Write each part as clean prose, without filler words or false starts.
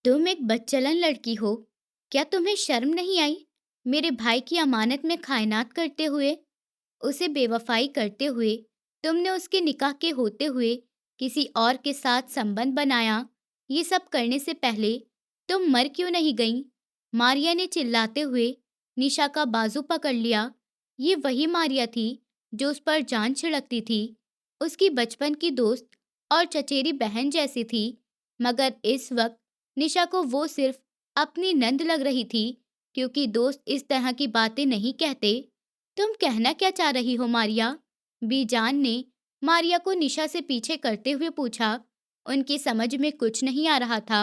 तुम एक बदचलन लड़की हो। क्या तुम्हें शर्म नहीं आई? मेरे भाई की अमानत में खायनात करते हुए, उसे बेवफाई करते हुए, तुमने उसके निकाह के होते हुए किसी और के साथ संबंध बनाया। ये सब करने से पहले तुम मर क्यों नहीं गईं? मारिया ने चिल्लाते हुए निशा का बाजू पकड़ लिया। ये वही मारिया थी जो उस पर जान छिड़कती थी। उसकी बचपन की दोस्त और चचेरी बहन जैसी थी, मगर इस वक्त निशा को वो सिर्फ अपनी नंद लग रही थी, क्योंकि दोस्त इस तरह की बातें नहीं कहते। तुम कहना क्या चाह रही हो मारिया? बीजान ने मारिया को निशा से पीछे करते हुए पूछा। उनकी समझ में कुछ नहीं आ रहा था।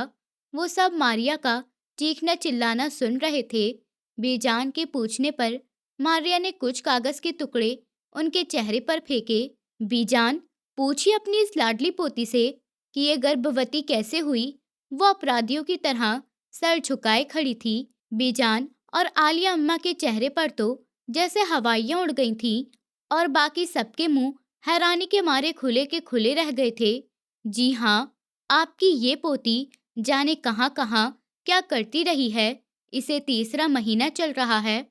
वो सब मारिया का चीखना चिल्लाना सुन रहे थे। बीजान के पूछने पर मारिया ने कुछ कागज के टुकड़े उनके चेहरे पर फेंके। बीजान, पूछिए अपनी इस लाडली पोती से कि ये गर्भवती कैसे हुई। वो अपराधियों की तरह सर झुकाए खड़ी थी। बीजान और आलिया अम्मा के चेहरे पर तो जैसे हवाइयां उड़ गई थीं और बाकी सबके मुंह हैरानी के मारे खुले के खुले रह गए थे। जी हाँ, आपकी ये पोती जाने कहाँ कहाँ क्या करती रही है। इसे तीसरा महीना चल रहा है।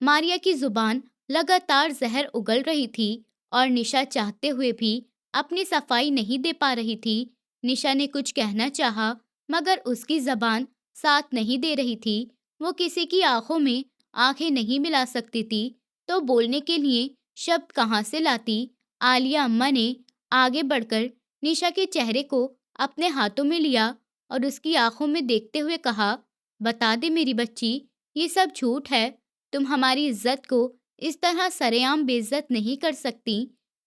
मारिया की जुबान लगातार जहर उगल रही थी और निशा चाहते हुए भी अपनी सफाई नहीं दे पा रही थी। निशा ने कुछ कहना चाहा, मगर उसकी जबान साथ नहीं दे रही थी। वो किसी की आंखों में आंखें नहीं मिला सकती थी, तो बोलने के लिए शब्द कहाँ से लाती। आलिया अम्मा ने आगे बढ़कर निशा के चेहरे को अपने हाथों में लिया और उसकी आंखों में देखते हुए कहा, बता दे मेरी बच्ची, ये सब झूठ है। तुम हमारी इज्जत को इस तरह सरेआम बेइज्जत नहीं कर सकती।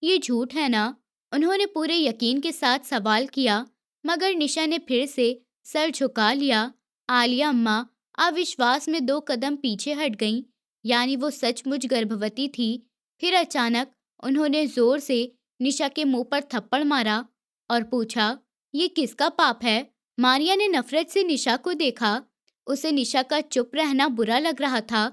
ये झूठ है ना? उन्होंने पूरे यकीन के साथ सवाल किया, मगर निशा ने फिर से सर झुका लिया। आलिया अम्मा अविश्वास में 2 कदम पीछे हट गईं, यानी वो सचमुच गर्भवती थी। फिर अचानक उन्होंने जोर से निशा के मुंह पर थप्पड़ मारा और पूछा, ये किसका पाप है? मारिया ने नफरत से निशा को देखा। उसे निशा का चुप रहना बुरा लग रहा था।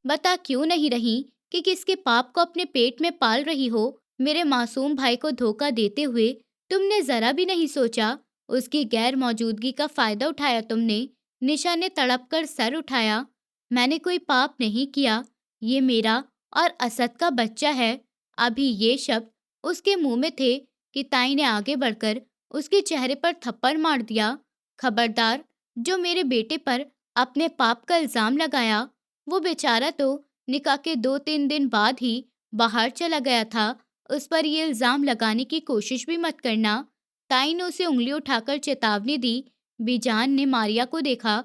बता क्यों नहीं रही कि किसके पाप को अपने पेट में पाल रही हो? मेरे मासूम भाई को धोखा देते हुए तुमने जरा भी नहीं सोचा। उसकी गैर मौजूदगी का फायदा उठाया तुमने। निशा ने तड़प कर सर उठाया। मैंने कोई पाप नहीं किया। ये मेरा और असद का बच्चा है। अभी ये शब्द उसके मुंह में थे कि ताई ने आगे बढ़कर उसके चेहरे पर थप्पड़ मार दिया। खबरदार, जो मेरे बेटे पर अपने पाप का इल्जाम लगाया। वो बेचारा तो निकाह के 2-3 दिन बाद ही बाहर चला गया था। उस पर ये इल्जाम लगाने की कोशिश भी मत करना। ताई ने उसे उंगली उठाकर चेतावनी दी। बीजान ने मारिया को देखा।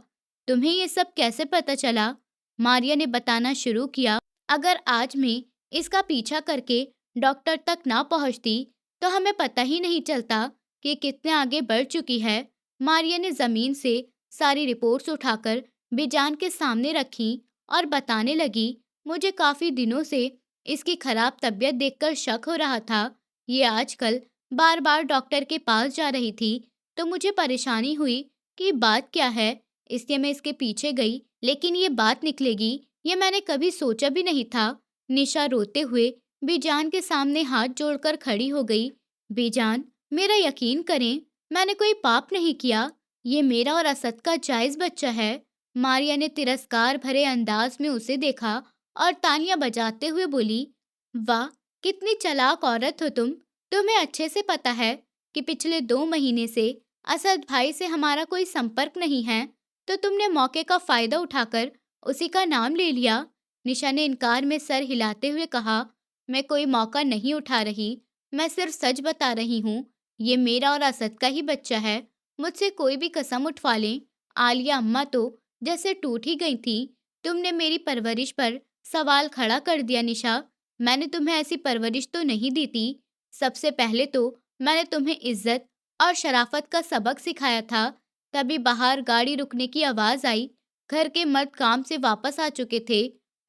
तुम्हें ये सब कैसे पता चला? मारिया ने बताना शुरू किया। अगर आज मैं इसका पीछा करके डॉक्टर तक ना पहुंचती, तो हमें पता ही नहीं चलता कि कितने आगे बढ़ चुकी है। मारिया ने जमीन से सारी रिपोर्ट्स उठाकर बीजान के सामने रखी और बताने लगी, मुझे काफी दिनों से इसकी खराब तबीयत देखकर शक हो रहा था। ये आजकल बार बार डॉक्टर के पास जा रही थी, तो मुझे परेशानी हुई कि बात क्या है। इसलिए मैं इसके पीछे गई, लेकिन ये बात निकलेगी ये मैंने कभी सोचा भी नहीं था। निशा रोते हुए बीजान के सामने हाथ जोड़कर खड़ी हो गई। बीजान, मेरा यकीन करें, मैंने कोई पाप नहीं किया। ये मेरा और असद का जायज बच्चा है। मारिया ने तिरस्कार भरे अंदाज में उसे देखा और तालियां बजाते हुए बोली, वाह, कितनी चालाक औरत हो तुम। तुम्हें अच्छे से पता है कि पिछले 2 महीने से असद भाई से हमारा कोई संपर्क नहीं है, तो तुमने मौके का फायदा उठाकर उसी का नाम ले लिया। निशा ने इनकार में सर हिलाते हुए कहा, मैं कोई मौका नहीं उठा रही, मैं सिर्फ सच बता रही हूँ। ये मेरा और असद का ही बच्चा है। मुझसे कोई भी कसम उठवा लें। आलिया अम्मा तो जैसे टूट ही गई थी। तुमने मेरी परवरिश पर सवाल खड़ा कर दिया निशा। मैंने तुम्हें ऐसी परवरिश तो नहीं दी थी। सबसे पहले तो मैंने तुम्हें इज्जत और शराफत का सबक सिखाया था। तभी बाहर गाड़ी रुकने की आवाज आई। घर के मर्द काम से वापस आ चुके थे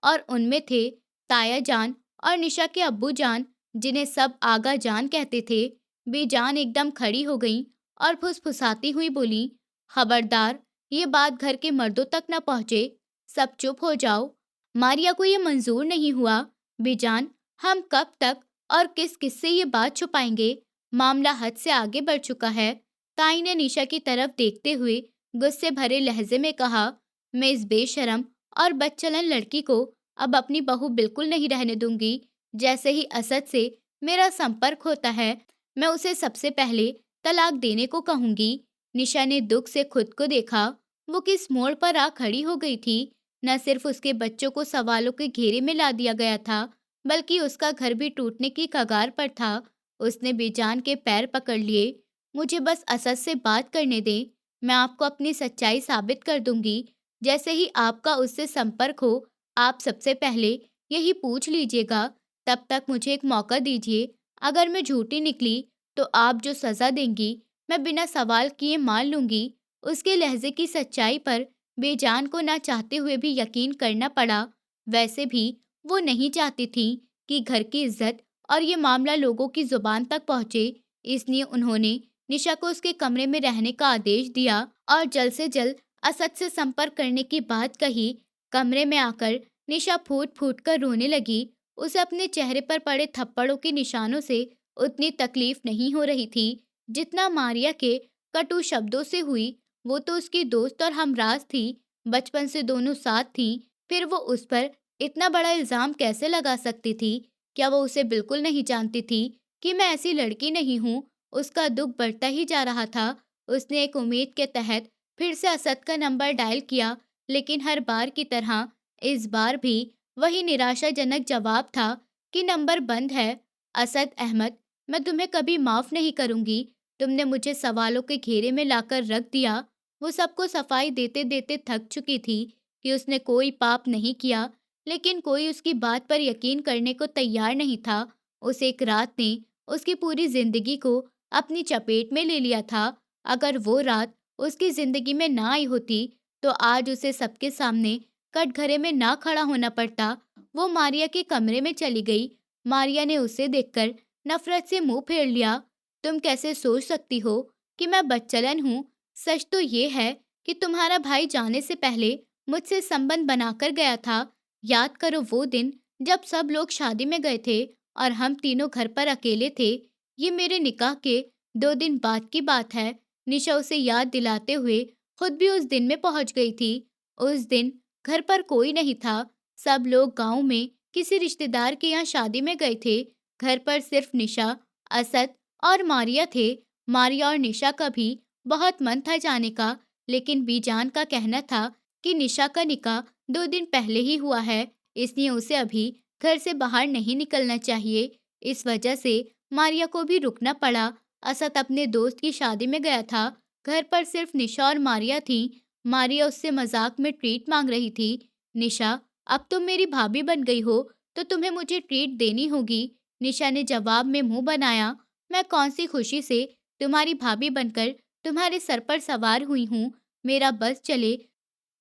और उनमें थे ताया जान और निशा के अब्बू जान, जिन्हें सब आगा जान कहते थे। बेजान एकदम खड़ी हो गई और फुसफुसाती हुई बोली, खबरदार, ये बात घर के मर्दों तक न पहुंचे। सब चुप हो जाओ। मारिया को ये मंजूर नहीं हुआ। बेजान, हम कब तक और किस किस से ये बात छुपाएंगे? मामला हद से आगे बढ़ चुका है। ताई ने निशा की तरफ देखते हुए गुस्से भरे लहजे में कहा, मैं इस बेशरम और बदचलन लड़की को अब अपनी बहू बिल्कुल नहीं रहने दूंगी। जैसे ही असद से मेरा संपर्क होता है, मैं उसे सबसे पहले तलाक देने को कहूंगी। निशा ने दुख से खुद को देखा। वो किस मोड़ पर आ खड़ी हो गई थी। न सिर्फ उसके बच्चों को सवालों के घेरे में ला दिया गया था, बल्कि उसका घर भी टूटने की कगार पर था। उसने बेजान के पैर पकड़ लिए। मुझे बस असद से बात करने दें, मैं आपको अपनी सच्चाई साबित कर दूंगी। जैसे ही आपका उससे संपर्क हो, आप सबसे पहले यही पूछ लीजिएगा। तब तक मुझे एक मौका दीजिए। अगर मैं झूठी निकली, तो आप जो सजा देंगी, मैं बिना सवाल किए मान लूंगी। उसके लहजे की सच्चाई पर बेजान को ना चाहते हुए भी यकीन करना पड़ा। वैसे भी वो नहीं चाहती थी कि घर की इज्जत और ये मामला लोगों की जुबान तक पहुंचे। इसलिए उन्होंने निशा को उसके कमरे में रहने का आदेश दिया और जल्द से जल्द असद से संपर्क करने की बात कही। कमरे में आकर निशा फूट फूट कर रोने लगी। उसे अपने चेहरे पर पड़े थप्पड़ों के निशानों से उतनी तकलीफ नहीं हो रही थी जितना मारिया के कटु शब्दों से हुई। वो तो उसकी दोस्त और हमराज थी, बचपन से दोनों साथ थीं। फिर वो उस पर इतना बड़ा इल्जाम कैसे लगा सकती थी? क्या वो उसे बिल्कुल नहीं जानती थी कि मैं ऐसी लड़की नहीं हूँ? उसका दुख बढ़ता ही जा रहा था। उसने एक उम्मीद के तहत फिर से असद का नंबर डायल किया, लेकिन हर बार की तरह इस बार भी वही निराशाजनक जवाब था कि नंबर बंद है। असद अहमद, मैं तुम्हें कभी माफ नहीं करूंगी। तुमने मुझे सवालों के घेरे में लाकर रख दिया। वो सबको सफाई देते देते थक चुकी थी कि उसने कोई पाप नहीं किया, लेकिन कोई उसकी बात पर यकीन करने को तैयार नहीं था। उस एक रात ने उसकी पूरी जिंदगी को अपनी चपेट में ले लिया था। अगर वो रात उसकी जिंदगी में ना आई होती, तो आज उसे सबके सामने कटघरे में ना खड़ा होना पड़ता। वो मारिया के कमरे में चली गई। मारिया ने उसे देखकर नफरत से मुंह फेर लिया। तुम कैसे सोच सकती हो कि मैं बदचलन हूँ? सच तो ये है कि तुम्हारा भाई जाने से पहले मुझसे संबंध बनाकर गया था। याद करो वो दिन जब सब लोग शादी में गए थे और हम तीनों घर पर अकेले थे। ये मेरे निकाह के 2 दिन बाद की बात है। निशा उसे याद दिलाते हुए खुद भी उस दिन में पहुंच गई थी। उस दिन घर पर कोई नहीं था। सब लोग गांव में किसी रिश्तेदार के यहाँ शादी में गए थे। घर पर सिर्फ निशा, असद और मारिया थे। मारिया और निशा का भी बहुत मन था जाने का, लेकिन बीजान का कहना था कि निशा का निकाह 2 दिन पहले ही हुआ है, इसलिए उसे अभी घर से बाहर नहीं निकलना चाहिए। इस वजह से मारिया को भी रुकना पड़ा। असद अपने दोस्त की शादी में गया था। घर पर सिर्फ निशा और मारिया थी। मारिया उससे मजाक में ट्रीट मांग रही थी। निशा, अब तुम मेरी भाभी बन गई हो, तो तुम्हें मुझे ट्रीट देनी होगी। निशा ने जवाब में मुंह बनाया। मैं कौन सी खुशी से तुम्हारी भाभी बनकर तुम्हारे सर पर सवार हुई हूँ। मेरा बस चले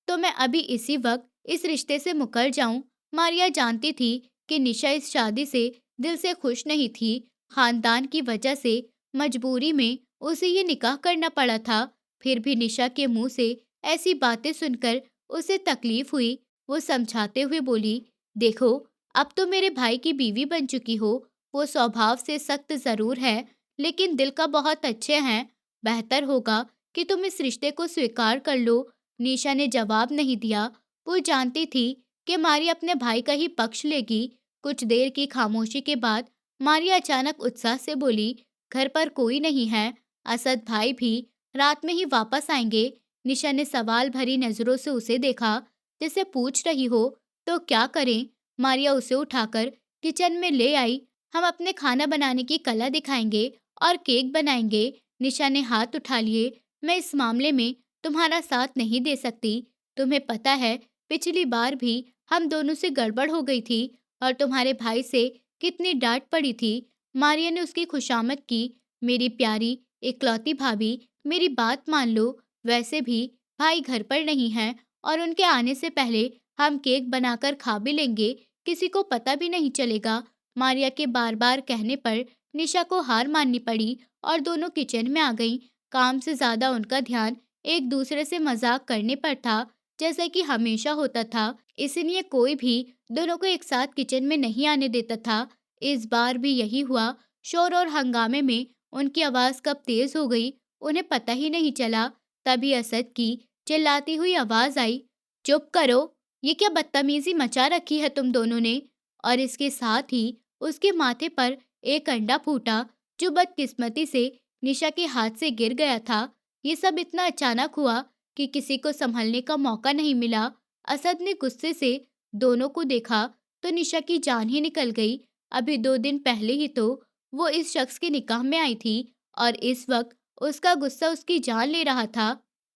तो मैं अभी इसी वक्त इस रिश्ते से मुकर जाऊं। मारिया जानती थी कि निशा इस शादी से दिल से खुश नहीं थी। खानदान की वजह से मजबूरी में उसे ये निकाह करना पड़ा था। फिर भी निशा के मुंह से ऐसी बातें सुनकर उसे तकलीफ हुई। वो समझाते हुए बोली, देखो, अब तो मेरे भाई की बीवी बन चुकी हो। वो स्वभाव से सख्त जरूर है, लेकिन दिल का बहुत अच्छे हैं। बेहतर होगा कि तुम इस रिश्ते को स्वीकार कर लो। निशा ने जवाब नहीं दिया। वो जानती थी कि मारिया अपने भाई का ही पक्ष लेगी। कुछ देर की खामोशी के बाद मारिया अचानक उत्साह से बोली, घर पर कोई नहीं है। असद भाई भी रात में ही वापस आएंगे। निशा ने सवाल भरी नजरों से उसे देखा, जैसे पूछ रही हो तो क्या करें। मारिया उसे उठाकर किचन में ले आई। हम अपने खाना बनाने की कला दिखाएंगे और केक बनाएंगे। निशा ने हाथ उठा लिए। मैं इस मामले में तुम्हारा साथ नहीं दे सकती। तुम्हें पता है, पिछली बार भी हम दोनों से गड़बड़ हो गई थी और तुम्हारे भाई से कितनी डांट पड़ी थी। मारिया ने उसकी खुशामद की। मेरी प्यारी इकलौती भाभी, मेरी बात मान लो। वैसे भी भाई घर पर नहीं है और उनके आने से पहले हम केक बनाकर खा भी लेंगे। किसी को पता भी नहीं चलेगा। मारिया के बार बार कहने पर निशा को हार माननी पड़ी और दोनों किचन में आ गईं। काम से ज्यादा उनका ध्यान एक दूसरे से मजाक करने पर था, जैसा कि हमेशा होता था। इसलिए कोई भी दोनों को एक साथ किचन में नहीं आने देता था। इस बार भी यही हुआ। शोर और हंगामे में उनकी आवाज कब तेज हो गई, उन्हें पता ही नहीं चला। तभी असद की चिल्लाती हुई आवाज आई, चुप करो, ये क्या बदतमीजी मचा रखी है तुम दोनों ने। और इसके साथ ही उसके माथे पर एक अंडा फूटा जो बदकिस्मती से निशा के हाथ से गिर गया था। ये सब इतना अचानक हुआ कि किसी को संभलने का मौका नहीं मिला। असद ने गुस्से से दोनों को देखा तो निशा की जान ही निकल गई। अभी 2 दिन पहले ही तो वो इस शख्स के निकाह में आई थी और इस वक्त उसका गुस्सा उसकी जान ले रहा था।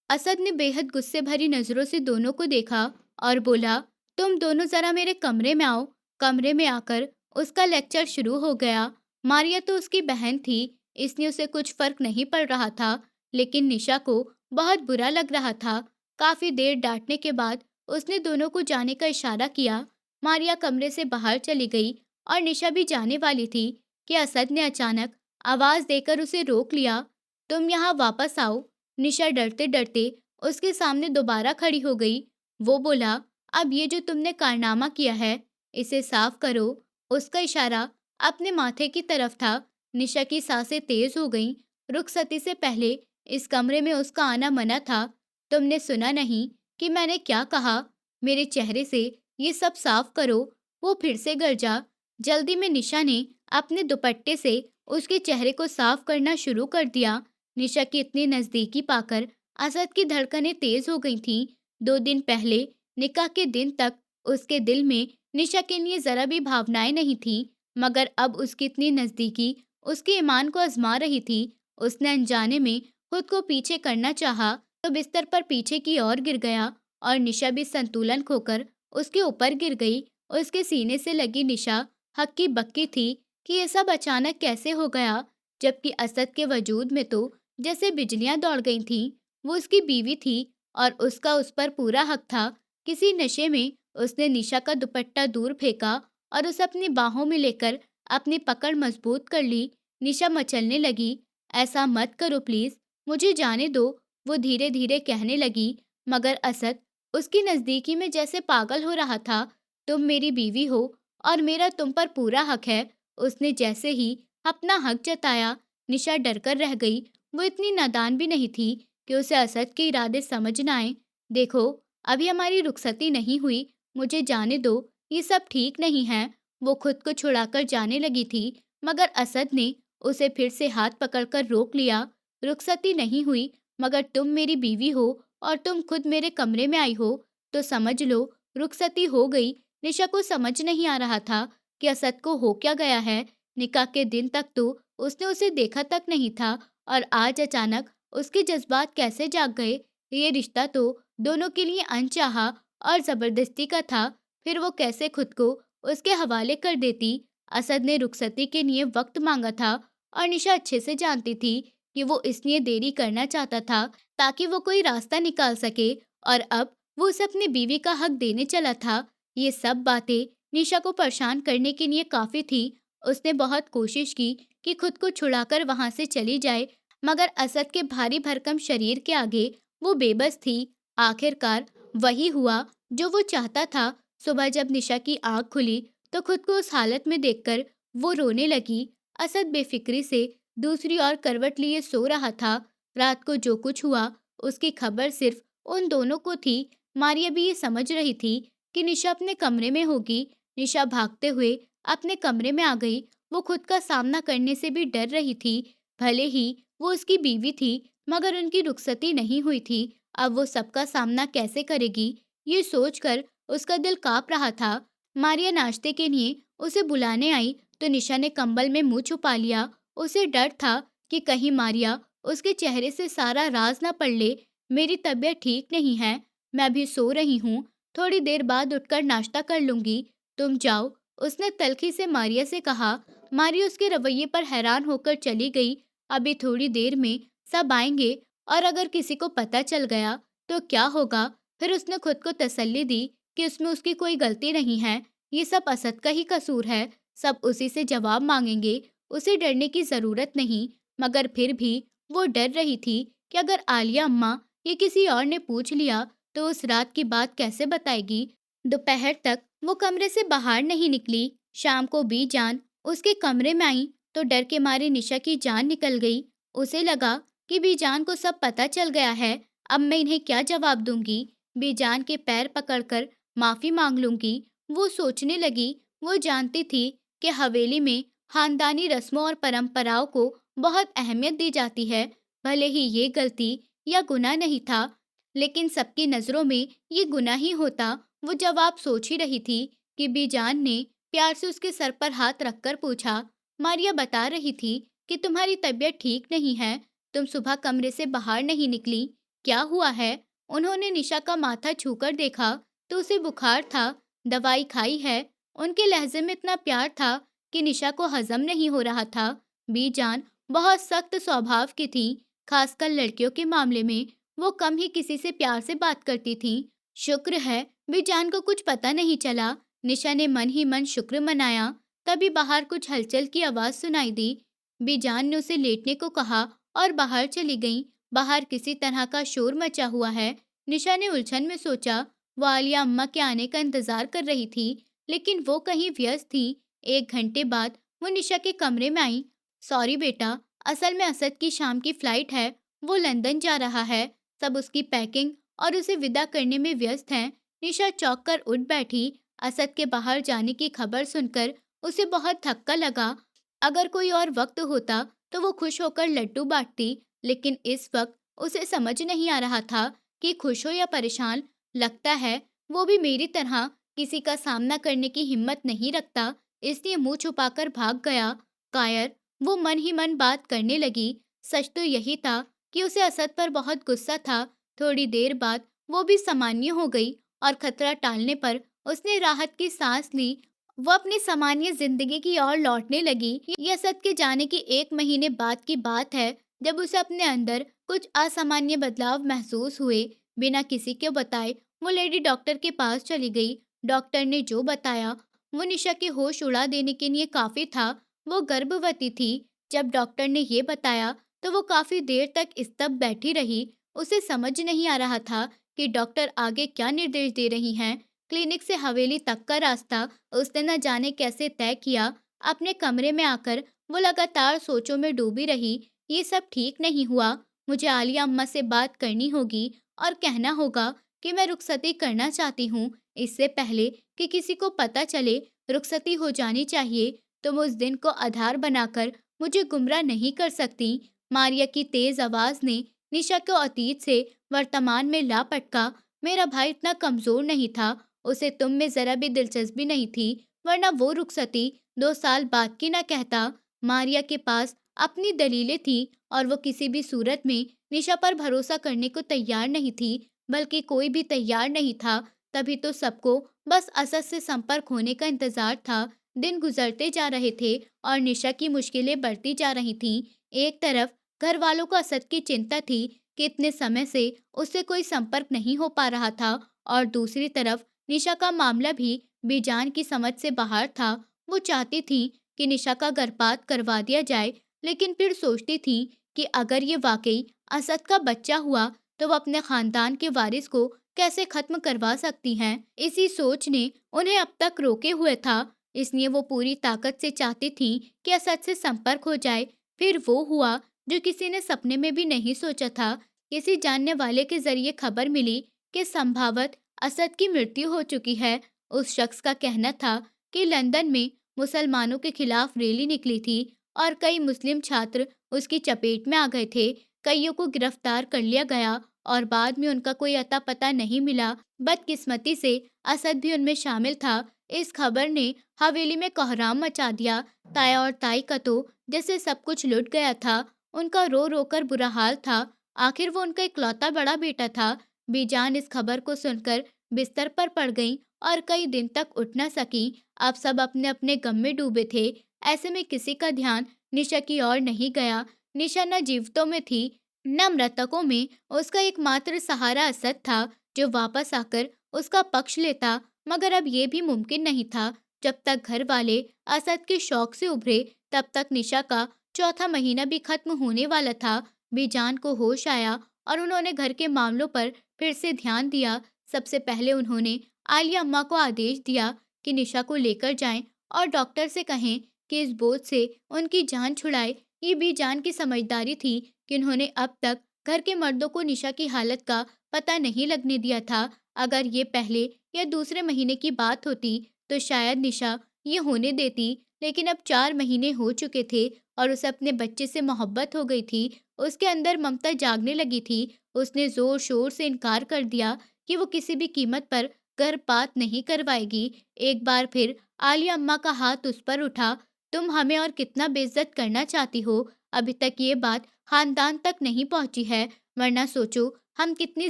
असद ने बेहद गुस्से भरी नजरों से दोनों को देखा और बोला, तुम दोनों जरा मेरे कमरे में आओ। कमरे में आकर उसका लेक्चर शुरू हो गया। मारिया तो उसकी बहन थी, इसलिए उसे कुछ फर्क नहीं पड़ रहा था, लेकिन निशा को बहुत बुरा लग रहा था। काफी देर डांटने के बाद उसने दोनों को जाने का इशारा किया। मारिया कमरे से बाहर चली गई और निशा भी जाने वाली थी कि असद ने अचानक आवाज देकर उसे रोक लिया। तुम यहाँ वापस आओ। निशा डरते डरते उसके सामने दोबारा खड़ी हो गई। वो बोला, अब ये जो तुमने कारनामा किया है, इसे साफ करो। उसका इशारा अपने माथे की तरफ था। निशा की सांसें तेज हो गईं। रुखसती से पहले इस कमरे में उसका आना मना था। तुमने सुना नहीं कि मैंने क्या कहा? मेरे चेहरे से ये सब साफ करो। वो फिर से गरजा। जल्दी में निशा ने अपने दुपट्टे से उसके चेहरे को साफ करना शुरू कर दिया। निशा की इतनी नजदीकी पाकर असद की धड़कनें तेज हो गई थीं। 2 दिन पहले निकाह के दिन तक उसके दिल में निशा के लिए जरा भी भावनाएं नहीं थीं, मगर अब उसकी इतनी नजदीकी उसके ईमान को आजमा रही थी। उसने अनजाने में खुद को पीछे करना चाहा तो बिस्तर पर पीछे की ओर गिर गया और निशा भी संतुलन खोकर उसके ऊपर गिर गई। उसके सीने से लगी निशा हक्की बक्की थी कि ये सब अचानक कैसे हो गया, जबकि असद के वजूद में तो जैसे बिजलियां दौड़ गई थीं। वो उसकी बीवी थी और उसका उस पर पूरा हक था। किसी नशे में उसने निशा का दुपट्टा दूर फेंका और उसे अपनी बाहों में लेकर अपनी पकड़ मजबूत कर ली। निशा मचलने लगी। ऐसा मत करो प्लीज, मुझे जाने दो, वो धीरे धीरे कहने लगी। मगर असद उसकी नजदीकी में जैसे पागल हो रहा था। तुम मेरी बीवी हो और मेरा तुम पर पूरा हक है। उसने जैसे ही अपना हक जताया, निशा डरकर रह गई। वो इतनी नादान भी नहीं थी कि उसे असद के इरादे समझ न आए। देखो, अभी हमारी रुखसती नहीं हुई, मुझे जाने दो, ये सब ठीक नहीं है। वो खुद को छुड़ाकर जाने लगी थी, मगर असद ने उसे फिर से हाथ पकड़कर रोक लिया। रुखसती नहीं हुई, मगर तुम मेरी बीवी हो और तुम खुद मेरे कमरे में आई हो, तो समझ लो रुखसती हो गई। निशा को समझ नहीं आ रहा था कि असद को हो क्या गया है। निकाह के दिन तक तो उसने उसे देखा तक नहीं था और आज अचानक उसके जज्बात कैसे जाग गए। ये रिश्ता तो दोनों के लिए अनचाहा और जबरदस्ती का था, फिर वो कैसे खुद को उसके हवाले कर देती। असद ने रुखसती के लिए वक्त मांगा था और निशा अच्छे से जानती थी कि वो इसलिए देरी करना चाहता था ताकि वो कोई रास्ता निकाल सके, और अब वो उसे अपनी बीवी का हक देने चला था। ये सब बातें निशा को परेशान करने के लिए काफी थी। उसने बहुत कोशिश की कि खुद को छुड़ाकर वहां से चली जाए, मगर असद के भारी भरकम शरीर के आगे वो बेबस थी। आखिरकार वही हुआ जो वो चाहता था। सुबह जब निशा की आंख खुली तो खुद को उस हालत में देखकर वो रोने लगी। असद बेफिक्री से दूसरी ओर करवट लिए सो रहा था। रात को जो कुछ हुआ उसकी खबर सिर्फ उन दोनों को थी। मारिया भी ये समझ रही थी कि निशा अपने कमरे में होगी। निशा भागते हुए अपने कमरे में आ गई। वो खुद का सामना करने से भी डर रही थी। भले ही वो उसकी बीवी थी, मगर उनकी रुखसती नहीं हुई थी। अब वो सबका सामना कैसे करेगी, ये सोचकर उसका दिल कांप रहा था। मारिया नाश्ते के लिए उसे बुलाने आई तो निशा ने कंबल में मुंह छुपा लिया। उसे डर था कि कहीं मारिया उसके चेहरे से सारा राज ना पढ़ ले। मेरी तबीयत ठीक नहीं है, मैं भी सो रही हूँ, थोड़ी देर बाद उठकर नाश्ता कर लूंगी, तुम जाओ, उसने तल्खी से मारिया से कहा। मारिया उसके रवैये पर हैरान होकर चली गई। अभी थोड़ी देर में सब आएंगे और अगर किसी को पता चल गया तो क्या होगा। फिर उसने खुद को तसल्ली दी कि उसमें उसकी कोई गलती नहीं है, ये सब असद का ही कसूर है, सब उसी से जवाब मांगेंगे, उसे डरने की जरूरत नहीं। मगर फिर भी वो डर रही थी कि अगर आलिया अम्मा ये किसी और ने पूछ लिया तो उस रात की बात कैसे बताएगी। दोपहर तक वो कमरे से बाहर नहीं निकली। शाम को बीजान उसके कमरे में आई तो डर के मारे निशा की जान निकल गई। उसे लगा कि बीजान को सब पता चल गया है। अब मैं इन्हें क्या जवाब दूंगी? बेजान के पैर पकड़कर माफी मांग लूंगी। वो सोचने लगी, वो जानती थी कि हवेली में खानदानी रस्मों और परंपराओं को बहुत अहमियत दी जाती है। भले ही ये गलती या गुनाह नहीं था, लेकिन सबकी नजरों में ये गुनाह ही होता। वो जवाब सोच ही रही थी कि बीजान ने प्यार से उसके सर पर हाथ रखकर पूछा। मारिया बता रही थी कि तुम्हारी तबीयत ठीक नहीं है, तुम सुबह कमरे से बाहर नहीं निकली, क्या हुआ है? उन्होंने निशा का माथा छूकर देखा तो उसे बुखार था, दवाई खाई है। उनके लहजे में इतना प्यार था कि निशा को हजम नहीं हो रहा था। बीजान बहुत सख्त स्वभाव की थी, खासकर लड़कियों के मामले में। वो कम ही किसी से प्यार से बात करती थी। शुक्र है बीजान को कुछ पता नहीं चला। निशा ने मन ही मन शुक्र मनाया। तभी बाहर कुछ हलचल की आवाज सुनाई दी। बीजान ने उसे लेटने को कहा और बाहर चली गई। बाहर किसी तरह का शोर मचा हुआ है। निशा ने उलझन में सोचा, वो आलिया अम्मा के आने का इंतजार कर रही थी, लेकिन वो कहीं व्यस्त थी। 1 घंटे बाद वो निशा के कमरे में आई। सॉरी बेटा, असल में असद की शाम की फ्लाइट है, वो लंदन जा रहा है। सब उसकी पैकिंग और उसे विदा करने में व्यस्त हैं। निशा चौंक कर उठ बैठी। असद के बाहर जाने की खबर सुनकर उसे बहुत धक्का लगा। अगर कोई और वक्त होता तो वो खुश होकर लड्डू बांटती, लेकिन इस वक्त उसे समझ नहीं आ रहा था कि खुश हो या परेशान। लगता है वो भी मेरी तरह किसी का सामना करने की हिम्मत नहीं रखता, इसलिए मुंह छुपाकर भाग गया। कायर, वो मन ही मन बात करने लगी। सच तो यही था कि उसे असद पर बहुत गुस्सा था। थोड़ी देर बाद वो भी सामान्य हो गई और खतरा टालने पर उसने राहत की सांस ली। वो अपनी सामान्य जिंदगी की ओर लौटने लगी। ये असद के जाने की 1 महीने बाद की बात है, जब उसे अपने अंदर कुछ असामान्य बदलाव महसूस हुए। बिना किसी को बताए वो लेडी डॉक्टर के पास चली गई। डॉक्टर ने जो बताया वो निशा के होश उड़ा देने के लिए काफी था। वो गर्भवती थी। जब डॉक्टर ने ये बताया तो वो काफी देर तक स्तब्ध बैठी रही। उसे समझ नहीं आ रहा था कि डॉक्टर आगे क्या निर्देश दे रही हैं। क्लिनिक से हवेली तक का रास्ता उसने न जाने कैसे तय किया। अपने कमरे में आकर वो लगातार सोचों में डूबी रही। ये सब ठीक नहीं हुआ। मुझे आलिया अम्मा से बात करनी होगी और कहना होगा कि मैं रुखसती करना चाहती हूँ। इससे पहले कि किसी को पता चले, रुखसती हो जानी चाहिए। तुम उस दिन को आधार बनाकर मुझे गुमराह नहीं कर सकती। मारिया की तेज आवाज ने निशा को अतीत से वर्तमान में ला पटका। मेरा भाई इतना कमजोर नहीं था, उसे तुम में जरा भी दिलचस्पी नहीं थी, वरना वो रुखसती 2 साल बाद की ना कहता। मारिया के पास अपनी दलीलें थी और वो किसी भी सूरत में निशा पर भरोसा करने को तैयार नहीं थी, बल्कि कोई भी तैयार नहीं था। तभी तो सबको बस असद से संपर्क होने का इंतजार था। दिन गुजरते जा रहे थे और निशा की मुश्किलें बढ़ती जा रही थीं। एक तरफ घर वालों को असद की चिंता थी कि इतने समय से उससे कोई संपर्क नहीं हो पा रहा था, और दूसरी तरफ निशा का मामला भी बेजान की समझ से बाहर था। वो चाहती थी कि निशा का गर्भपात करवा दिया जाए, लेकिन फिर सोचती थी कि अगर ये वाकई असद का बच्चा हुआ तो वो अपने खानदान के वारिस को कैसे खत्म करवा सकती हैं। इसी सोच ने उन्हें अब तक रोके हुए था, इसलिए वो पूरी ताकत से चाहती थी कि असद से संपर्क हो जाए। फिर वो हुआ जो किसी ने सपने में भी नहीं सोचा था। किसी जानने वाले के जरिए खबर मिली कि संभावत असद की मृत्यु हो चुकी है। उस शख्स का कहना था कि लंदन में मुसलमानों के खिलाफ रैली निकली थी और कई मुस्लिम छात्र उसकी चपेट में आ गए थे। कईयों को गिरफ्तार कर लिया गया और बाद में उनका कोई अता पता नहीं मिला। बदकिस्मती से असद भी उनमें शामिल था। इस खबर ने हवेली में कोहराम मचा दिया। ताया और ताई का तो जैसे सब कुछ लुट गया था। उनका रो रो कर बुरा हाल था। आखिर वो उनका इकलौता बड़ा बेटा था। बीजान इस खबर को सुनकर बिस्तर पर पड़ गई और कई दिन तक उठ न सकी। अब सब अपने अपने गम में डूबे थे। ऐसे में किसी का ध्यान निशा की ओर नहीं गया। निशा न जीवितों में थी न मृतकों में। उसका एकमात्र सहारा असद था, जो वापस आकर उसका पक्ष लेता। मगर अब ये भी मुमकिन नहीं था। जब तक घर वाले असद के शौक से उभरे, तब तक निशा का चौथा महीना भी खत्म होने वाला था। बीजान को होश आया और उन्होंने घर के मामलों पर फिर से ध्यान दिया। सबसे पहले उन्होंने आलिया अम्मा को आदेश दिया कि निशा को लेकर जाएं और डॉक्टर से कहें कि इस बोझ से उनकी जान छुड़ाए। ये बीजान की समझदारी थी कि उन्होंने अब तक घर के मर्दों को निशा की हालत का पता नहीं लगने दिया था। अगर ये पहले या दूसरे महीने की बात होती तो शायद निशा ये होने देती, लेकिन अब 4 महीने हो चुके थे और उसे अपने बच्चे से मोहब्बत हो गई थी। उसके अंदर ममता जागने लगी थी। उसने ज़ोर-शोर से इनकार कर दिया कि वो किसी भी कीमत पर गर्भपात नहीं करवाएगी। एक बार फिर आलिया अम्मा का हाथ उस पर उठा, "तुम हमें और कितना बेइज्जत करना चाहती हो? अभी तक ये बात खानदान तक नहीं पहुँची है, वरना सोचो हम कितनी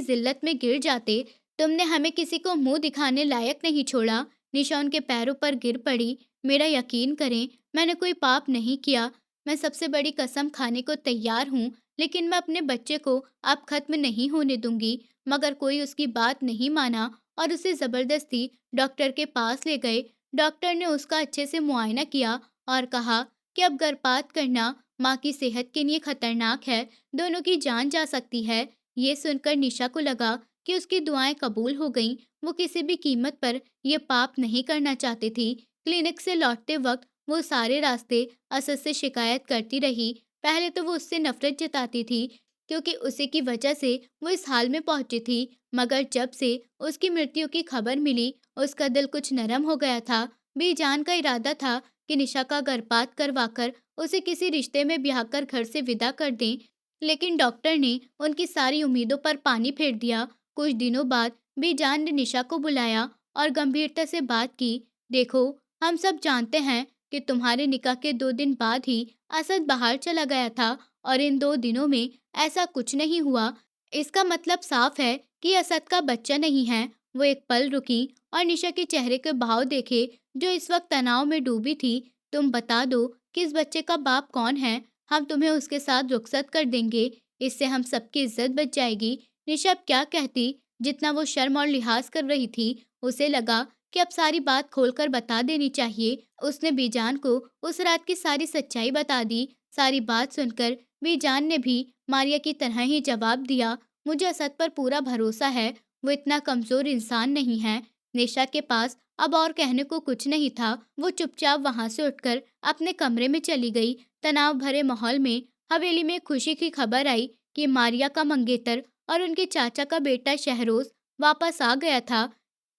ज़िल्लत में गिर जाते। तुमने हमें किसी को मुँह दिखाने लायक नहीं छोड़ा।" निशा उनके पैरों पर गिर पड़ी। "मेरा यकीन करें, मैंने कोई पाप नहीं किया। मैं सबसे बड़ी कसम खाने को तैयार हूँ, लेकिन मैं अपने बच्चे को अब खत्म नहीं होने दूँगी।" मगर कोई उसकी बात नहीं माना और उसे ज़बरदस्ती डॉक्टर के पास ले गए। डॉक्टर ने उसका अच्छे से मुआयना किया और कहा कि अब गर्भपात करना माँ की सेहत के लिए खतरनाक है, दोनों की जान जा सकती है। ये सुनकर निशा को लगा कि उसकी दुआएं कबूल हो गईं। वो किसी भी कीमत पर ये पाप नहीं करना चाहती थी। क्लिनिक से लौटते वक्त वो सारे रास्ते असद से शिकायत करती रही। पहले तो वो उससे नफरत जताती थी, क्योंकि उसी की वजह से वो इस हाल में पहुंची थी। मगर जब से उसकी मृत्यु की खबर मिली, उसका दिल कुछ नरम हो गया था। बेजान का इरादा था कि निशा का गर्भपात करवाकर उसे किसी रिश्ते में ब्याह कर घर से विदा कर दें, लेकिन डॉक्टर ने उनकी सारी उम्मीदों पर पानी फेर दिया। कुछ दिनों बाद बेजान ने निशा को बुलाया और गंभीरता से बात की। "देखो, हम सब जानते हैं कि तुम्हारे निकाह के 2 दिन बाद ही असद बाहर चला गया था और इन 2 दिनों में ऐसा कुछ नहीं हुआ। इसका मतलब साफ है कि असद का बच्चा नहीं है।" वो एक पल रुकी और निशा के चेहरे के भाव देखे, जो इस वक्त तनाव में डूबी थी। "तुम बता दो कि इस बच्चे का बाप कौन है, हम तुम्हें उसके साथ रुखसत कर देंगे। इससे हम सबकी इज्जत बच जाएगी।" निशा अब क्या कहती, जितना वो शर्म और लिहाज कर रही थी। उसे लगा कि अब सारी बात खोलकर बता देनी चाहिए। उसने बीजान को उस रात की सारी सच्चाई बता दी। सारी बात सुनकर बीजान ने भी मारिया की तरह ही जवाब दिया, "मुझे असद पर पूरा भरोसा है, वो इतना कमजोर इंसान नहीं है।" निशा के पास अब और कहने को कुछ नहीं था। वो चुपचाप वहां से उठकर अपने कमरे में चली गई। तनाव भरे माहौल में हवेली में खुशी की खबर आई कि मारिया का मंगेतर और उनके चाचा का बेटा शहरोज वापस आ गया था।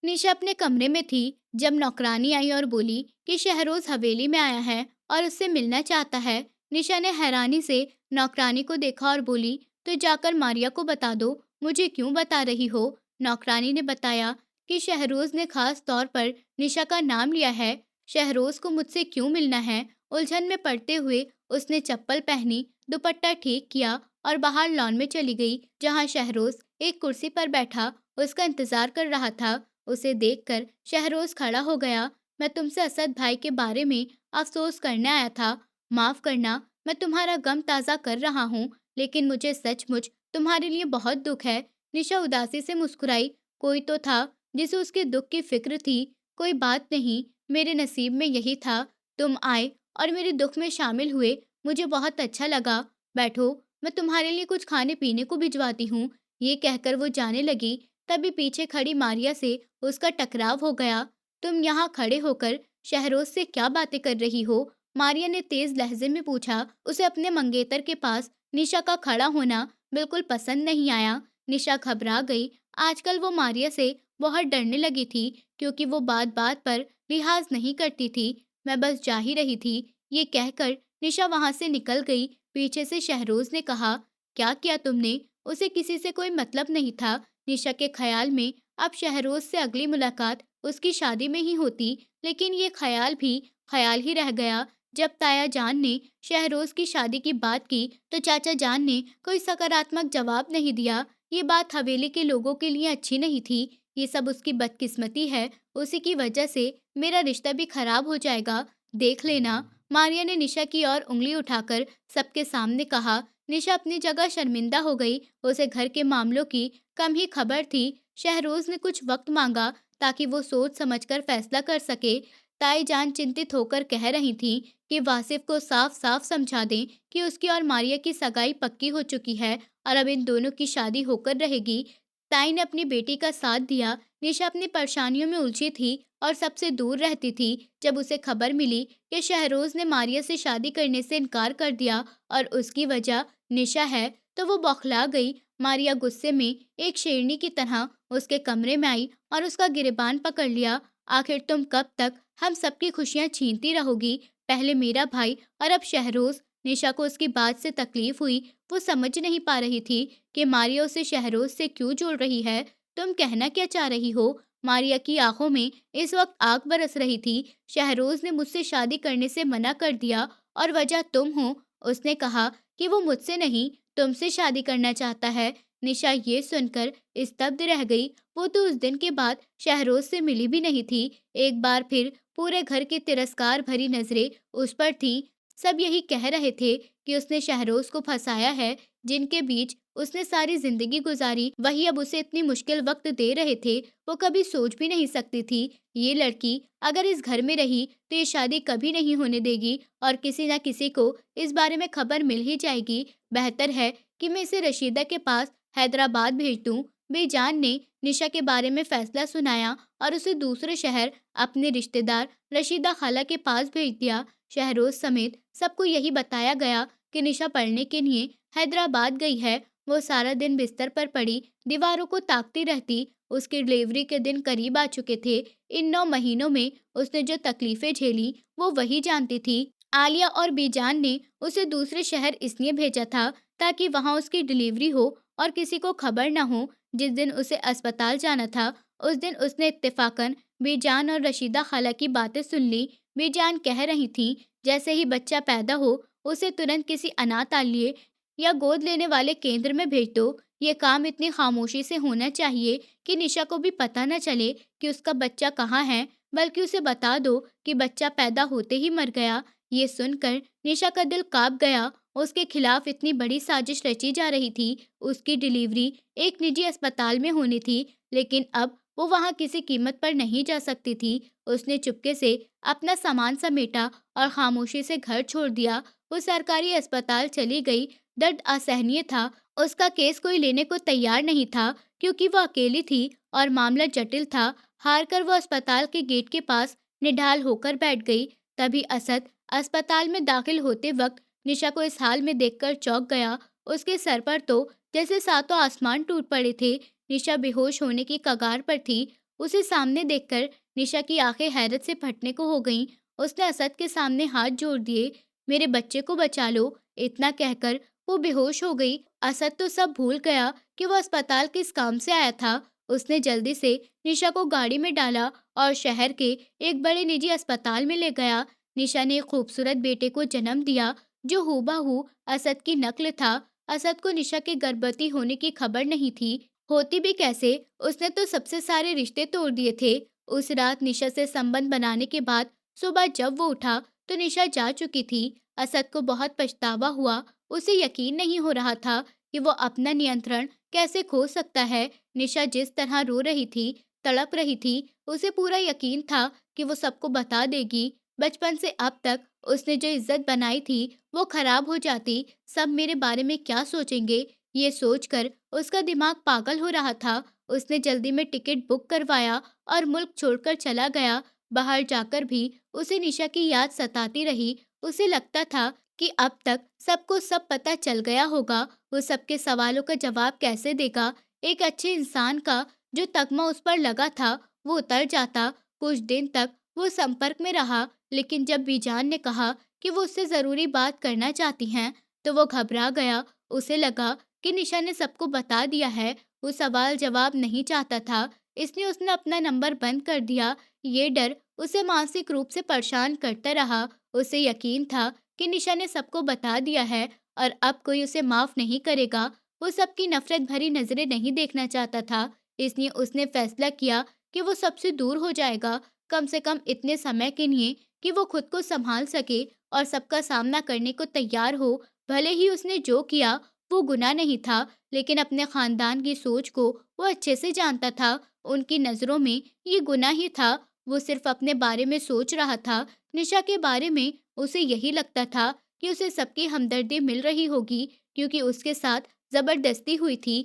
निशा अपने कमरे में थी जब नौकरानी आई और बोली कि शहरोज हवेली में आया है और उससे मिलना चाहता है। निशा ने हैरानी से नौकरानी को देखा और बोली, "तो जाकर मारिया को बता दो।" "मुझे क्यों बता रही हो?" नौकरानी ने बताया कि शहरोज ने खास तौर पर निशा का नाम लिया है। शहरोज को मुझसे क्यों मिलना है? उलझन में पड़ते हुए उसने चप्पल पहनी, दुपट्टा ठीक किया और बाहर लॉन में चली गई, जहां शहरोज एक कुर्सी पर बैठा उसका इंतजार कर रहा था। उसे देखकर शहरोज खड़ा हो गया। "मैं तुमसे असद भाई के बारे में अफसोस करने आया था। माफ करना, मैं तुम्हारा गम ताज़ा कर रहा हूँ, लेकिन मुझे सचमुच तुम्हारे लिए बहुत दुख है।" निशा उदासी से मुस्कुराई। कोई तो था जिसे उसके दुख की फिक्र थी। "कोई बात नहीं, मेरे नसीब में यही था। तुम आए और मेरे दुख में शामिल हुए, मुझे बहुत अच्छा लगा। बैठो, मैं तुम्हारे लिए कुछ खाने पीने को भिजवाती हूँ।" ये कहकर वो जाने लगी, तभी पीछे खड़ी मारिया से उसका टकराव हो गया। "तुम यहाँ खड़े होकर शहरोज से क्या बातें कर रही हो?" मारिया ने तेज लहजे में पूछा। उसे अपने मंगेतर के पास निशा का खड़ा होना बिल्कुल पसंद नहीं आया। निशा घबरा गई। आजकल वो मारिया से बहुत डरने लगी थी, क्योंकि वो बात बात पर लिहाज नहीं करती थी। "मैं बस जा ही रही थी।" ये कहकर निशा वहां से निकल गई। पीछे से शहरोज ने कहा, "क्या किया तुमने?" उसे किसी से कोई मतलब नहीं था। निशा के ख्याल में अब शहरोज से अगली मुलाकात उसकी शादी में ही होती, लेकिन ये ख्याल भी ख्याल ही रह गया। जब ताया जान ने शहरोज की शादी की बात की, तो चाचा जान ने कोई सकारात्मक जवाब नहीं दिया। ये बात हवेली के लोगों के लिए अच्छी नहीं थी। "ये सब उसकी बदकिस्मती है, उसी की वजह से मेरा रिश्ता भी खराब हो जाएगा, देख लेना।" मारिया ने निशा की ओर उंगली उठाकर सबके सामने कहा। निशा अपनी जगह शर्मिंदा हो गई। उसे घर के मामलों की कम ही खबर थी। शहरोज ने कुछ वक्त मांगा ताकि वो सोच समझकर फैसला कर सके। ताई जान चिंतित होकर कह रही थीं कि वासिफ को साफ साफ समझा दें कि उसकी और मारिया की सगाई पक्की हो चुकी है और अब इन दोनों की शादी होकर रहेगी। ताई ने अपनी बेटी का साथ दिया। निशा अपनी परेशानियों में उलझी थी और सबसे दूर रहती थी। जब उसे खबर मिली कि शहरोज ने मारिया से शादी करने से इनकार कर दिया और उसकी वजह निशा है, तो वो बौखला गई। मारिया गुस्से में एक शेरनी की तरह उसके कमरे में आई और उसका गिरेबान पकड़ लिया। आखिर तुम कब तक हम सबकी खुशियां छीनती रहोगी? पहले मेरा भाई और अब शहरोज। निशा को उसकी बात से तकलीफ हुई। वो समझ नहीं पा रही थी कि मारिया उसे शहरोज से क्यों जोड़ रही है। तुम कहना क्या चाह रही हो? मारिया की आंखों में इस वक्त आग बरस रही थी। शहरोज ने मुझसे शादी करने से मना कर दिया और वजह तुम हो। उसने कहा कि वो मुझसे नहीं, तुमसे शादी करना चाहता है। निशा ये सुनकर स्तब्ध रह गई। वो तो उस दिन के बाद शहरोज से मिली भी नहीं थी। एक बार फिर पूरे घर की तिरस्कार भरी नजरें उस पर थी। सब यही कह रहे थे कि उसने शहरोज को फंसाया है, जिनके बीच उसने सारी जिंदगी गुजारी, वही अब उसे इतनी मुश्किल वक्त दे रहे थे। वो कभी सोच भी नहीं सकती थी ये लड़की अगर इस घर में रही तो ये शादी कभी नहीं होने देगी और किसी न किसी को इस बारे में खबर मिल ही जाएगी। बेहतर है कि मैं इसे रशीदा के पास हैदराबाद भेज दूं। बेजान ने निशा के बारे में फैसला सुनाया और उसे दूसरे शहर अपने रिश्तेदार रशीदा खाला के पास भेज दिया। शहरोज समेत सबको यही बताया गया कि निशा पढ़ने के लिए हैदराबाद गई है। वो सारा दिन बिस्तर पर पड़ी दीवारों को ताकती रहती। उसकी डिलीवरी के दिन करीब आ चुके थे। इन 9 महीनों में उसने जो तकलीफें झेली वो वही जानती थी। आलिया और बीजान ने उसे दूसरे शहर इसलिए भेजा था ताकि वहां उसकी डिलीवरी हो और किसी को खबर न हो। जिस दिन उसे अस्पताल जाना था उस दिन उसने इत्तेफाकन बीजान और रशीदा खाला की बातें सुन ली। बीजान कह रही थी जैसे ही बच्चा पैदा हो उसे तुरंत किसी अनाथालय या गोद लेने वाले केंद्र में भेज दो। ये काम इतनी खामोशी से होना चाहिए कि निशा को भी पता न चले कि उसका बच्चा कहाँ है, बल्कि उसे बता दो कि बच्चा पैदा होते ही मर गया। ये सुनकर निशा का दिल कांप गया। उसके खिलाफ इतनी बड़ी साजिश रची जा रही थी। उसकी डिलीवरी एक निजी अस्पताल में होनी थी, लेकिन अब वो वहां किसी कीमत पर नहीं जा सकती थी। उसने चुपके से अपना सामान समेटा और खामोशी से घर छोड़ दिया। वो सरकारी अस्पताल चली गई। दर्द असहनीय था। उसका केस कोई लेने को तैयार नहीं था क्योंकि वो अकेली थी और मामला जटिल था। हार कर वो अस्पताल के गेट के पास निढाल होकर बैठ गई। तभी असद अस्पताल में दाखिल होते वक्त निशा को इस हाल में देखकर चौंक गया। उसके सर पर तो जैसे सातों आसमान टूट पड़े थे। निशा बेहोश होने की कगार पर थी। उसे सामने देखकर निशा की आंखें हैरत से फटने को हो गईं। उसने असद के सामने हाथ जोड़ दिए। मेरे बच्चे को बचा लो, इतना कहकर वो बेहोश हो गई। असद तो सब भूल गया कि वो अस्पताल किस काम से आया था। उसने जल्दी से निशा को गाड़ी में डाला और शहर के एक बड़े निजी अस्पताल में ले गया। निशा ने एक खूबसूरत बेटे को जन्म दिया जो हूबहू असद की नकल था। असद को निशा के गर्भवती होने की खबर नहीं थी। होती भी कैसे, उसने तो सबसे सारे रिश्ते तोड़ दिए थे। उस रात निशा से संबंध बनाने के बाद सुबह जब वो उठा तो निशा जा चुकी थी। असद को बहुत पछतावा हुआ। उसे यकीन नहीं हो रहा था कि वो अपना नियंत्रण कैसे खो सकता है। निशा जिस तरह रो रही थी, तड़प रही थी, उसे पूरा यकीन था कि वो सबको बता देगी। बचपन से अब तक उसने जो इज्जत बनाई थी वो खराब हो जाती। सब मेरे बारे में क्या सोचेंगे, ये सोचकर उसका दिमाग पागल हो रहा था। उसने जल्दी में टिकट बुक करवाया और मुल्क छोड़कर चला गया। बाहर जाकर भी उसे निशा की याद सताती रही। उसे लगता था कि अब तक सबको सब पता चल गया होगा। वो सबके सवालों का जवाब कैसे देगा? एक अच्छे इंसान का जो तगमा उस पर लगा था वो उतर जाता। कुछ दिन तक वो संपर्क में रहा, लेकिन जब बीजान ने कहा कि वो उससे जरूरी बात करना चाहती हैं तो वो घबरा गया। उसे लगा कि निशा ने सबको बता दिया है। वो सवाल जवाब नहीं चाहता था, इसलिए उसने अपना नंबर बंद कर दिया। ये डर उसे मानसिक रूप से परेशान करता रहा। उसे यकीन था कि निशा ने सबको बता दिया है और अब कोई उसे माफ नहीं करेगा। वो सबकी नफरत भरी नजरें नहीं देखना चाहता था, इसलिए उसने फैसला किया कि वो सबसे दूर हो जाएगा, कम से कम इतने समय के लिए कि वो खुद को संभाल सके और सबका सामना करने को तैयार हो। भले ही उसने जो किया वो गुनाह नहीं था, लेकिन अपने खानदान की सोच को वो अच्छे से जानता था। उनकी नजरों में ये गुनाह ही था। वो सिर्फ अपने बारे में सोच रहा था। निशा के बारे में उसे यही लगता था कि उसे सबकी हमदर्दी मिल रही होगी क्योंकि उसके साथ जबरदस्ती हुई थी।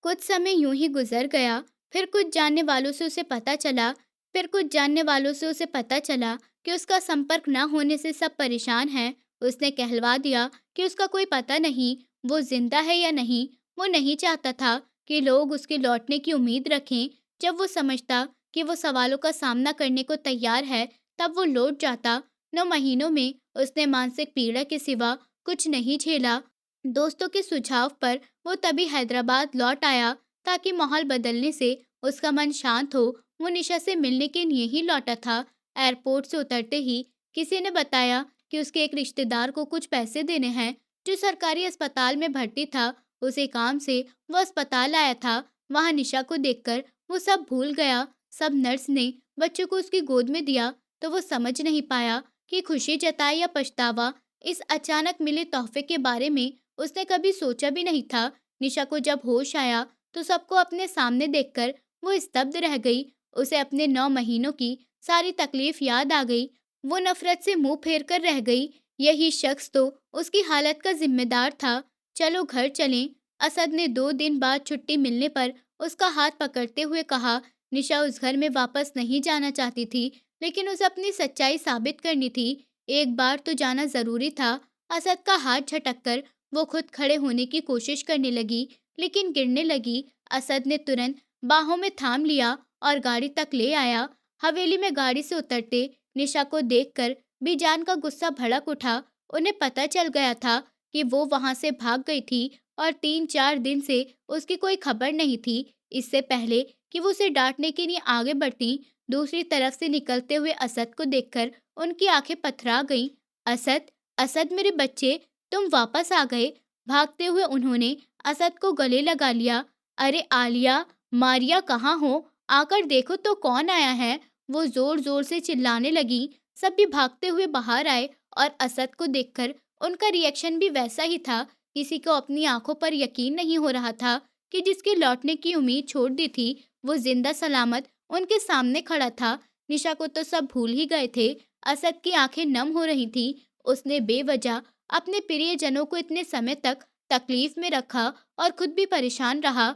कुछ समय यूं ही गुजर गया। फिर कुछ जानने वालों से उसे पता चला फिर कुछ जानने वालों से उसे पता चला कि उसका संपर्क न होने से सब परेशान हैं। उसने कहलवा दिया कि उसका कोई पता नहीं। वो जिंदा है या नहीं। वो नहीं चाहता था कि लोग उसके लौटने की उम्मीद रखें। जब वो समझता कि वो सवालों का सामना करने को तैयार है, तब वो लौट जाता। 9 महीनों में उसने मानसिक पीड़ा के सिवा कुछ नहीं झेला। दोस्तों के सुझाव पर वो तभी हैदराबाद लौट आया ताकि माहौल बदलने से उसका मन शांत हो। वो निशा से मिलने के लिए ही लौटा था। एयरपोर्ट से उतरते ही किसी ने बताया कि उसके एक रिश्तेदार को कुछ पैसे देने हैं, जो सरकारी अस्पताल में भर्ती था। उसी काम से वो अस्पताल आया था। वहां निशा को देखकर वो सब भूल गया। सब नर्स ने बच्चों को उसकी गोद में दिया तो वो समझ नहीं पाया कि खुशी जताए या पछतावा। इस अचानक मिले तोहफे के बारे में उसने कभी सोचा भी नहीं था। निशा को जब होश आया तो सबको अपने सामने देखकर वो स्तब्ध रह गई। उसे अपने 9 महीनों की सारी तकलीफ याद आ गई। वो नफरत से मुंह फेर कर रह गई। यही शख्स तो उसकी हालत का जिम्मेदार था। चलो घर चलें। असद ने 2 दिन बाद छुट्टी मिलने पर उसका हाथ पकड़ते हुए कहा। निशा उस घर में वापस नहीं जाना चाहती थी, लेकिन उसे अपनी सच्चाई साबित करनी थी। एक बार तो जाना जरूरी था। असद का हाथ झटककर वो खुद खड़े होने की कोशिश करने लगी, लेकिन गिरने लगी। असद ने तुरंत बाहों में थाम लिया और गाड़ी तक ले आया। हवेली में गाड़ी से उतरते निशा को देखकर बीजान का गुस्सा भड़क उठा। उन्हें पता चल गया था कि वो वहां से भाग गई थी और 3-4 दिन से उसकी कोई खबर नहीं थी। इससे पहले कि वो उसे डांटने के लिए आगे बढ़ती, दूसरी तरफ से निकलते हुए असद को देखकर उनकी आंखें पथरा गईं। असद, असद मेरे बच्चे, तुम वापस आ गए। भागते हुए उन्होंने असद को गले लगा लिया। अरे आलिया, मारिया कहाँ हो? आकर देखो तो कौन आया है। वो जोर जोर से चिल्लाने लगी। सब भी भागते हुए बाहर आए और असद को देखकर उनका रिएक्शन भी वैसा ही था। किसी को अपनी आंखों पर यकीन नहीं हो रहा था कि जिसके लौटने की उम्मीद छोड़ दी थी, वो जिंदा सलामत उनके सामने खड़ा था। निशा को तो सब भूल ही गए थे। असद की आंखें नम हो रही थी। उसने बेवजह अपने प्रियजनों को इतने समय तक तकलीफ में रखा और खुद भी परेशान रहा।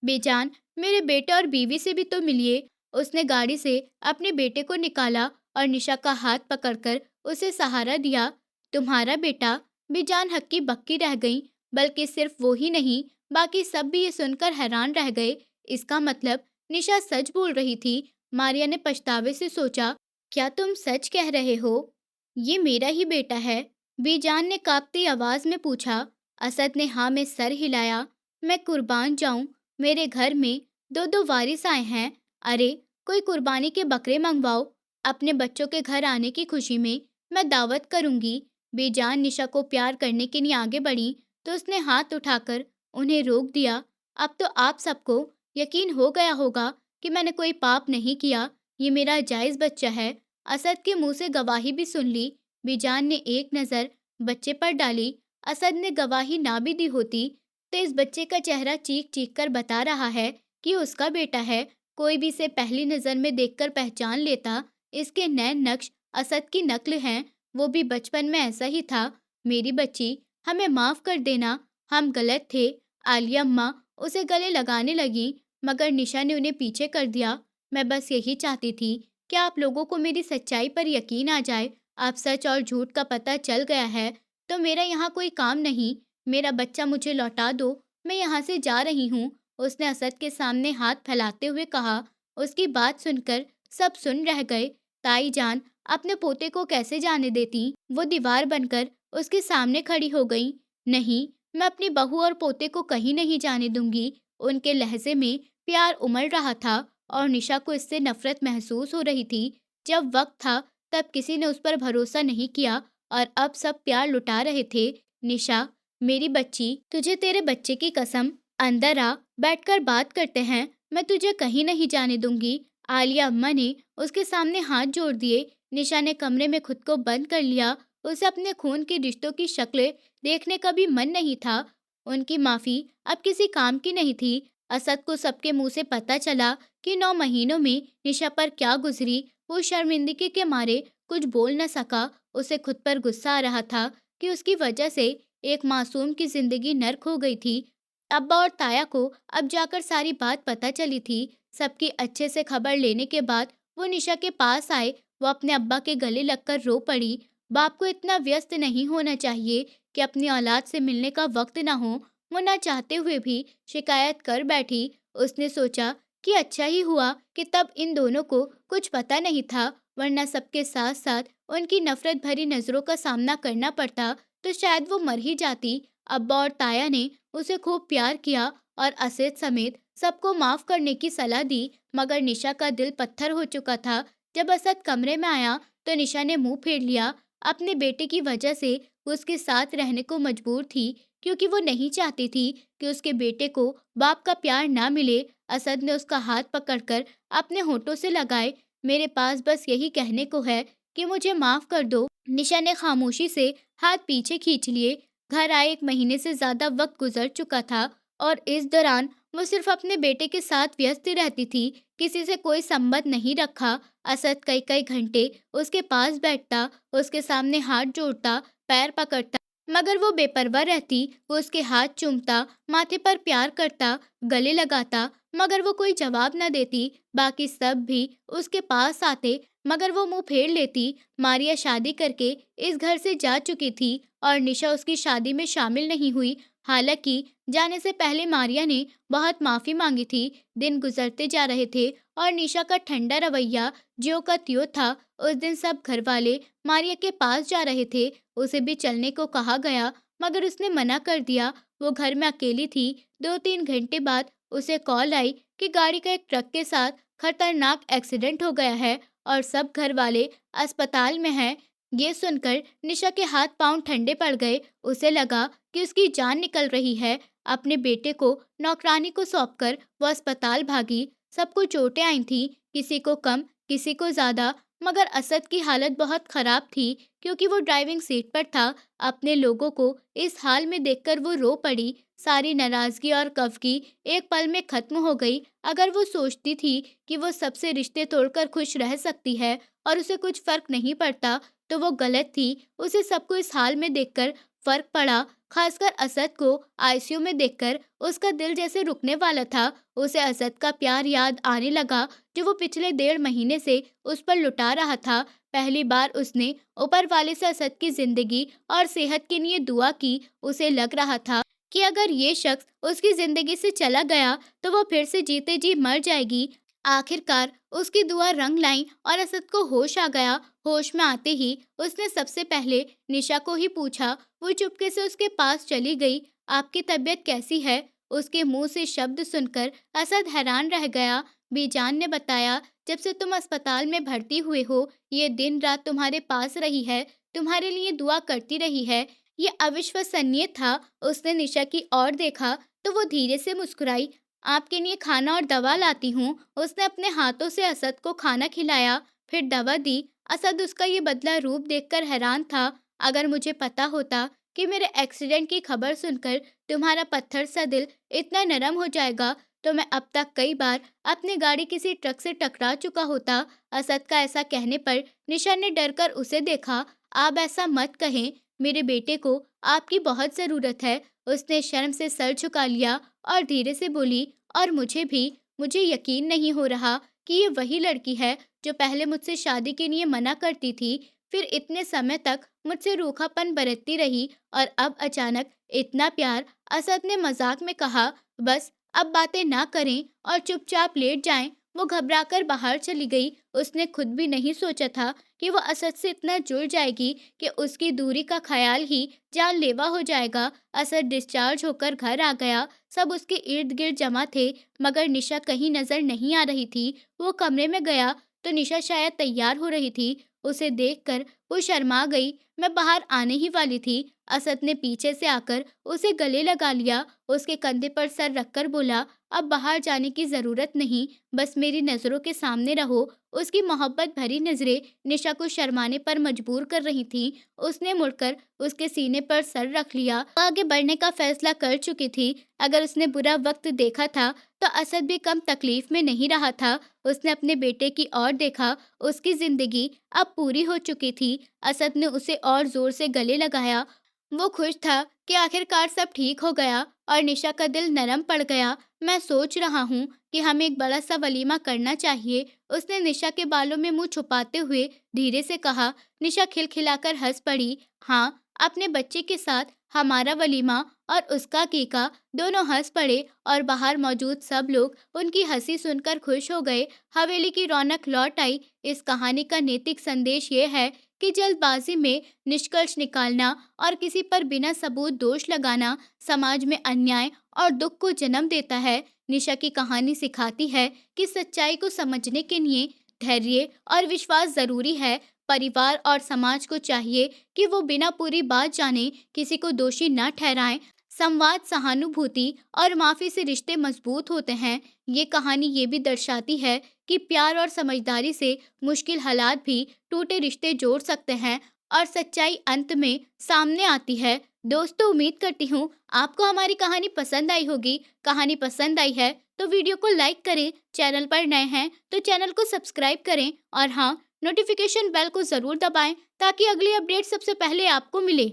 बेजान, मेरे बेटे और बीवी से भी तो मिलिए। उसने गाड़ी से अपने बेटे को निकाला और निशा का हाथ पकड़कर उसे सहारा दिया। तुम्हारा बेटा? बेजान हक्की बक्की रह गई। बल्कि सिर्फ वो ही नहीं, बाकी सब भी ये सुनकर हैरान रह गए। इसका मतलब निशा सच बोल रही थी। मारिया ने पछतावे से सोचा, क्या तुम सच कह रहे हो? ये मेरा ही बेटा है? बीजान ने कांपती आवाज में पूछा। असद ने हाँ में सर हिलाया। मैं कुर्बान जाऊं, मेरे घर में 2-2 वारिस आए हैं। अरे, कोई कुर्बानी के बकरे मंगवाओ। अपने बच्चों के घर आने की खुशी में मैं दावत करूंगी। बेजान निशा को प्यार करने के लिए आगे बढ़ी तो उसने हाथ उठाकर उन्हें रोक दिया। अब तो आप सबको यकीन हो गया होगा कि मैंने कोई पाप नहीं किया। ये मेरा जायज बच्चा है। असद के मुंह से गवाही भी सुन ली। बेजान ने एक नज़र बच्चे पर डाली। असद ने गवाही ना भी दी होती तो इस बच्चे का चेहरा चीख चीख कर बता रहा है कि उसका बेटा है। कोई भी इसे पहली नज़र में देखकर पहचान लेता। इसके नैन नक्श असद की नकल हैं। वो भी बचपन में ऐसा ही था। मेरी बच्ची, हमें माफ कर देना, हम गलत थे। आलिया अम्मा उसे गले लगाने लगी, मगर निशा ने उन्हें पीछे कर दिया। मैं बस यही चाहती थी कि आप लोगों को मेरी सच्चाई पर यकीन आ जाए। अब सच और झूठ का पता चल गया है तो मेरा यहाँ कोई काम नहीं। मेरा बच्चा मुझे लौटा दो, मैं यहाँ से जा रही हूँ। उसने असद के सामने हाथ फैलाते हुए कहा। उसकी बात सुनकर सब सुन रह गए। ताई जान अपने पोते को कैसे जाने देती? वो दीवार बनकर उसके सामने खड़ी हो गई। नहीं, मैं अपनी बहू और पोते को कहीं नहीं जाने दूंगी। उनके लहजे में प्यार उमड़ रहा था और निशा को इससे नफरत महसूस हो रही थी। जब वक्त था तब किसी ने उस पर भरोसा नहीं किया और अब सब प्यार लुटा रहे थे। निशा, मेरी बच्ची, तुझे तेरे बच्चे की कसम, अंदर आ, बैठकर बात करते हैं। मैं तुझे कहीं नहीं जाने दूंगी। आलिया अम्मा ने उसके सामने हाथ जोड़ दिए। निशा ने कमरे में खुद को बंद कर लिया। उसे अपने खून के रिश्तों की शक्लें देखने का भी मन नहीं था। उनकी माफी अब किसी काम की नहीं थी। असद को सबके मुंह से पता चला कि 9 महीनों में निशा पर क्या गुजरी। वो शर्मिंदगी के मारे कुछ बोल न सका। उसे खुद पर गुस्सा आ रहा था कि उसकी वजह से एक मासूम की जिंदगी नर्क हो गई थी। अब्बा और ताया को अब जाकर सारी बात पता चली थी। सबकी अच्छे से खबर लेने के बाद वो निशा के पास आए। वो अपने अब्बा के गले लगकर रो पड़ी। बाप को इतना व्यस्त नहीं होना चाहिए कि अपनी औलाद से मिलने का वक्त ना हो। वो ना चाहते हुए भी शिकायत कर बैठी। उसने सोचा कि अच्छा ही हुआ कि तब इन दोनों को कुछ पता नहीं था, वरना सबके साथ साथ उनकी नफरत भरी नजरों का सामना करना पड़ता तो शायद वो मर ही जाती। अब्बा और ताया ने उसे खूब प्यार किया और असद समेत सबको माफ करने की सलाह दी, मगर निशा का दिल पत्थर हो चुका था। जब असद कमरे में आया तो निशा ने मुंह फेर लिया। अपने बेटे की वजह से वो उसके साथ रहने को मजबूर थी, क्योंकि वो नहीं चाहती थी कि उसके बेटे को बाप का प्यार ना मिले। असद ने उसका हाथ पकड़कर अपने होठों से लगाए। मेरे पास बस यही कहने को है कि मुझे माफ कर दो। निशा ने खामोशी से हाथ पीछे खींच लिए। घर आए 1 महीने से ज्यादा वक्त गुजर चुका था और इस दौरान वो सिर्फ अपने बेटे के साथ व्यस्त रहती थी, किसी से कोई संबंध नहीं रखा। असद कई कई घंटे उसके पास बैठता, उसके सामने हाथ जोड़ता, पैर पकड़ता, मगर वो बेपरवाह रहती। वो उसके हाथ चूमता, माथे पर प्यार करता, गले लगाता, मगर वो कोई जवाब न देती। बाकी सब भी उसके पास आते, मगर वो मुंह फेर लेती। मारिया शादी करके इस घर से जा चुकी थी और निशा उसकी शादी में शामिल नहीं हुई। हालांकि जाने से पहले मारिया ने बहुत माफी मांगी थी। दिन गुजरते जा रहे थे और निशा का ठंडा रवैया ज्यों का त्यों था। उस दिन सब घर वाले मारिया के पास जा रहे थे। उसे भी चलने को कहा गया, मगर उसने मना कर दिया। वो घर में अकेली थी। 2-3 घंटे बाद उसे कॉल आई कि गाड़ी का एक ट्रक के साथ खतरनाक एक्सीडेंट हो गया है और सब घर वाले अस्पताल में हैं। ये सुनकर निशा के हाथ पांव ठंडे पड़ गए। उसे लगा कि उसकी जान निकल रही है। अपने बेटे को नौकरानी को सौंपकर वो अस्पताल भागी। सबको चोटें आई थी, किसी को कम, किसी को ज्यादा, मगर असद की हालत बहुत खराब थी, क्योंकि वो ड्राइविंग सीट पर था। अपने लोगों को इस हाल में देखकर वो रो पड़ी। सारी नाराजगी और कफगी एक पल में खत्म हो गई। अगर वो सोचती थी कि वो सबसे रिश्ते तोड़कर खुश रह सकती है और उसे कुछ फर्क नहीं पड़ता, तो वो गलत थी। उसे सबको इस हाल में देखकर फर्क पड़ा, खासकर असद को आईसीयू में देखकर उसका दिल जैसे रुकने वाला था। उसे असद का प्यार याद आने लगा, जो वो पिछले 1.5 महीने से उस पर लुटा रहा था। पहली बार उसने ऊपर वाले से असद की जिंदगी और सेहत के लिए दुआ की। उसे लग रहा था कि अगर ये शख्स उसकी जिंदगी से चला गया तो वो फिर से जीते जी मर जाएगी। आखिरकार उसकी दुआ रंग लाई और असद को होश आ गया। होश में आते ही उसने सबसे पहले निशा को ही पूछा। वो चुपके से उसके पास चली गई। आपकी तबीयत कैसी है? उसके मुंह से शब्द सुनकर असद हैरान रह गया। बीजान ने बताया, जब से तुम अस्पताल में भर्ती हुए हो, ये दिन रात तुम्हारे पास रही है, तुम्हारे लिए दुआ करती रही है। ये अविश्वसनीय था। उसने निशा की ओर देखा तो वो धीरे से मुस्कुराई। आपके लिए खाना और दवा लाती हूँ। उसने अपने हाथों से असद को खाना खिलाया, फिर दवा दी। असद उसका ये बदला रूप देखकर हैरान था। अगर मुझे पता होता कि मेरे एक्सीडेंट की खबर सुनकर तुम्हारा पत्थर सा दिल इतना नरम हो जाएगा, तो मैं अब तक कई बार अपनी गाड़ी किसी ट्रक से टकरा चुका होता। असद का ऐसा कहने पर निशा ने डर कर उसे देखा। आप ऐसा मत कहें, मेरे बेटे को आपकी बहुत जरूरत है। उसने शर्म से सर झुका लिया और धीरे से बोली, और मुझे भी। मुझे यकीन नहीं हो रहा कि ये वही लड़की है जो पहले मुझसे शादी के लिए मना करती थी, फिर इतने समय तक मुझसे रूखापन बरतती रही और अब अचानक इतना प्यार। असद ने मजाक में कहा, बस अब बातें ना करें और चुपचाप लेट जाएं। वो घबराकर बाहर चली गई। उसने खुद भी नहीं सोचा था कि वो असद से इतना जुड़ जाएगी कि उसकी दूरी का ख्याल ही जानलेवा हो जाएगा। असद डिस्चार्ज होकर घर आ गया। सब उसके इर्द गिर्द जमा थे, मगर निशा कहीं नजर नहीं आ रही थी। वो कमरे में गया तो निशा शायद तैयार हो रही थी। उसे देखकर वो शर्मा गई। मैं बाहर आने ही वाली थी। असद ने पीछे से आकर उसे गले लगा लिया। उसके कंधे पर सर रखकर बोला, अब बाहर जाने की जरूरत नहीं, बस मेरी नजरों के सामने रहो। उसकी मोहब्बत भरी नजरें निशा को शर्माने पर मजबूर कर रही थीं। उसने मुड़कर उसके सीने पर सर रख लिया। वो आगे बढ़ने का फैसला कर चुकी थी। अगर उसने बुरा वक्त देखा था तो असद भी कम तकलीफ में नहीं रहा था। उसने अपने बेटे की ओर देखा। उसकी जिंदगी अब पूरी हो चुकी थी। असद ने उसे और जोर से गले लगाया। वो खुश था कि आखिरकार सब ठीक हो गया और निशा का दिल नरम पड़ गया। मैं सोच रहा हूँ कि हमें एक बड़ा सा वलीमा करना चाहिए। उसने निशा के बालों में मुंह छुपाते हुए धीरे से कहा। निशा खिलखिलाकर हंस पड़ी। हाँ, अपने बच्चे के साथ हमारा वलीमा और उसका केका। दोनों हंस पड़े और बाहर मौजूद सब लोग उनकी हंसी सुनकर खुश हो गए। हवेली की रौनक लौट आई। इस कहानी का नैतिक संदेश ये है कि जल्दबाजी में निष्कर्ष निकालना और किसी पर बिना सबूत दोष लगाना समाज में अन्याय और दुख को जन्म देता है। निशा की कहानी सिखाती है कि सच्चाई को समझने के लिए धैर्य और विश्वास जरूरी है। परिवार और समाज को चाहिए कि वो बिना पूरी बात जाने किसी को दोषी न ठहराएं। संवाद, सहानुभूति और माफी से रिश्ते मजबूत होते हैं। ये कहानी ये भी दर्शाती है कि प्यार और समझदारी से मुश्किल हालात भी टूटे रिश्ते जोड़ सकते हैं और सच्चाई अंत में सामने आती है। दोस्तों, उम्मीद करती हूँ आपको हमारी कहानी पसंद आई होगी। कहानी पसंद आई है तो वीडियो को लाइक करें, चैनल पर नए हैं तो चैनल को सब्सक्राइब करें और हाँ, नोटिफिकेशन बेल को ज़रूर दबाएं ताकि अगली अपडेट सबसे पहले आपको मिले।